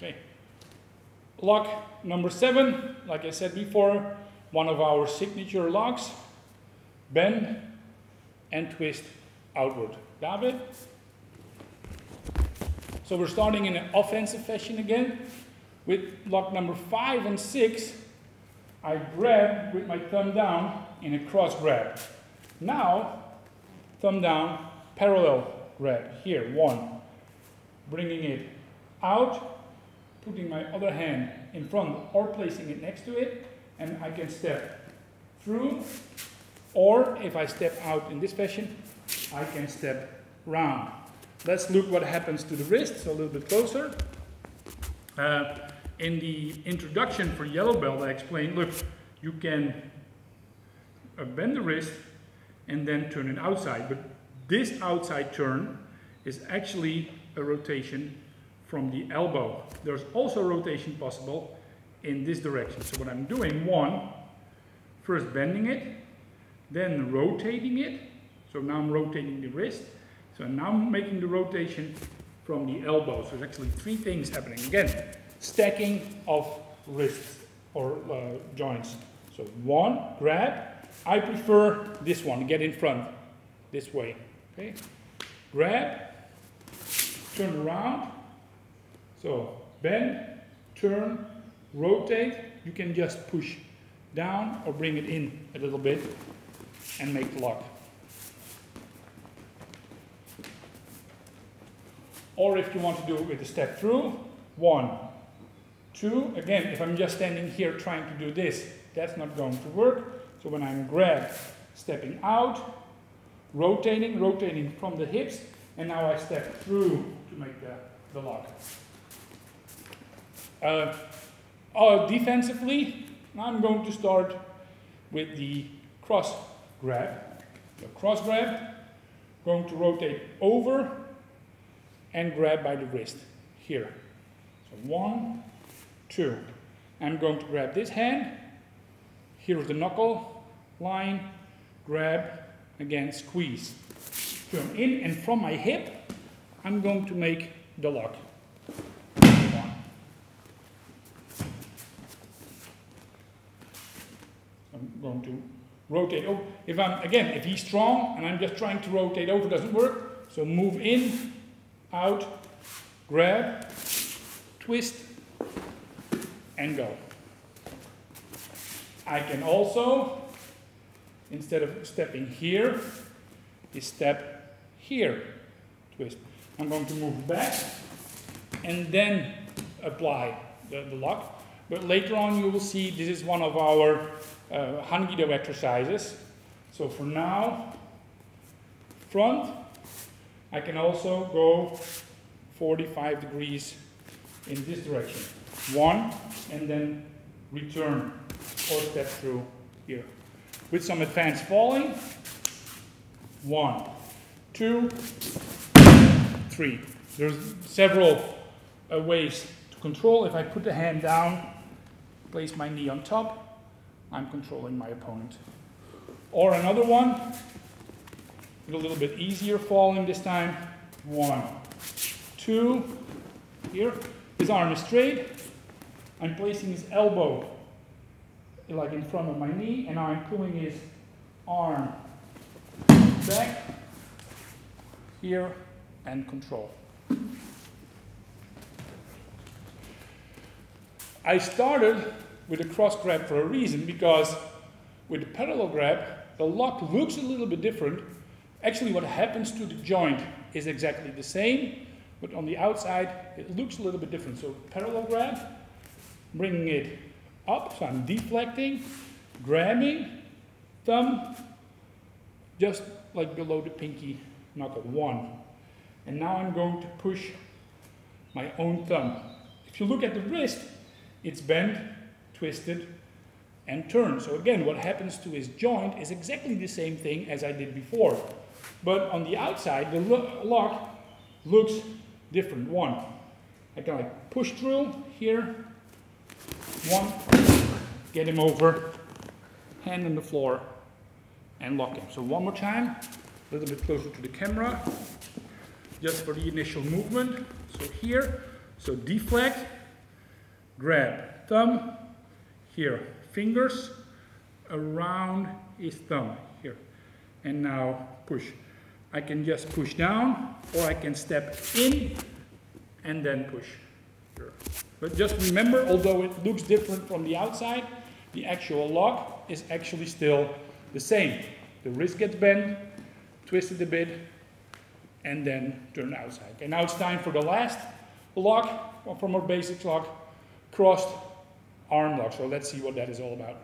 Okay. Lock number 7, like I said before, one of our signature locks. Bend and twist outward. David? So we're starting in an offensive fashion again. With lock number 5 and 6, I grab with my thumb down in a cross grab. Now, thumb down, parallel grab. Here, 1. Bringing it out, putting my other hand in front or placing it next to it, and I can step through, or if I step out in this fashion, I can step round. Let's look what happens to the wrist, so a little bit closer. In the introduction for yellow belt, I explained, look, you can bend the wrist and then turn it outside, but this outside turn is actually a rotation from the elbow. There's also rotation possible in this direction. So what I'm doing, 1, first bending it, then rotating it. So now I'm rotating the wrist. So now I'm making the rotation from the elbow. So there's actually 3 things happening. Again, stacking of wrists or joints. So 1, grab. I prefer this one, get in front, this way. Okay, grab, turn around. So bend, turn, rotate. You can just push down or bring it in a little bit and make the lock. Or if you want to do it with a step through, 1, 2. Again, if I'm just standing here trying to do this, that's not going to work. So when I'm grab, stepping out, rotating from the hips, and now I step through to make the lock. Defensively, I'm going to start with the cross grab. The cross grab, going to rotate over and grab by the wrist here. So 1, 2. I'm going to grab this hand. Here's the knuckle line. Grab, again, squeeze. Turn in, and from my hip, I'm going to make the lock. 1. I'm going to rotate over. If he's strong and I'm just trying to rotate over, it doesn't work. So move in, out, grab, twist, and go. I can also, instead of stepping here, step here, twist. I'm going to move back and then apply the lock. But later on you will see this is one of our hankido exercises. So for now, front, I can also go 45 degrees in this direction. 1, and then return or step through here. With some advanced falling, 1, 2, 3. There's several ways to control. If I put the hand down, place my knee on top, I'm controlling my opponent. Or another one, a little bit easier falling this time. 1, 2, here. His arm is straight. I'm placing his elbow like in front of my knee, and now I'm pulling his arm back here and control. I started with a cross grab for a reason, because with the parallel grab, the lock looks a little bit different. Actually, what happens to the joint is exactly the same, but on the outside, it looks a little bit different. So parallel grab, bringing it up, so I'm deflecting, grabbing, thumb, just like below the pinky knuckle, 1. And now I'm going to push my own thumb. If you look at the wrist, it's bent, twisted, and turned. So again, what happens to his joint is exactly the same thing as I did before. But on the outside, the lock looks different. 1. I can like push through here. 1. Get him over, hand on the floor, and lock him. So one more time, a little bit closer to the camera, just for the initial movement. So here, so deflect, grab thumb, here, fingers around his thumb, here. And now push. I can just push down, or I can step in and then push. Here. But just remember, although it looks different from the outside, the actual lock is actually still the same. The wrist gets bent, twisted a bit, and then turn outside. Okay, now it's time for the last lock from our basics lock, crossed arm lock. So let's see what that is all about.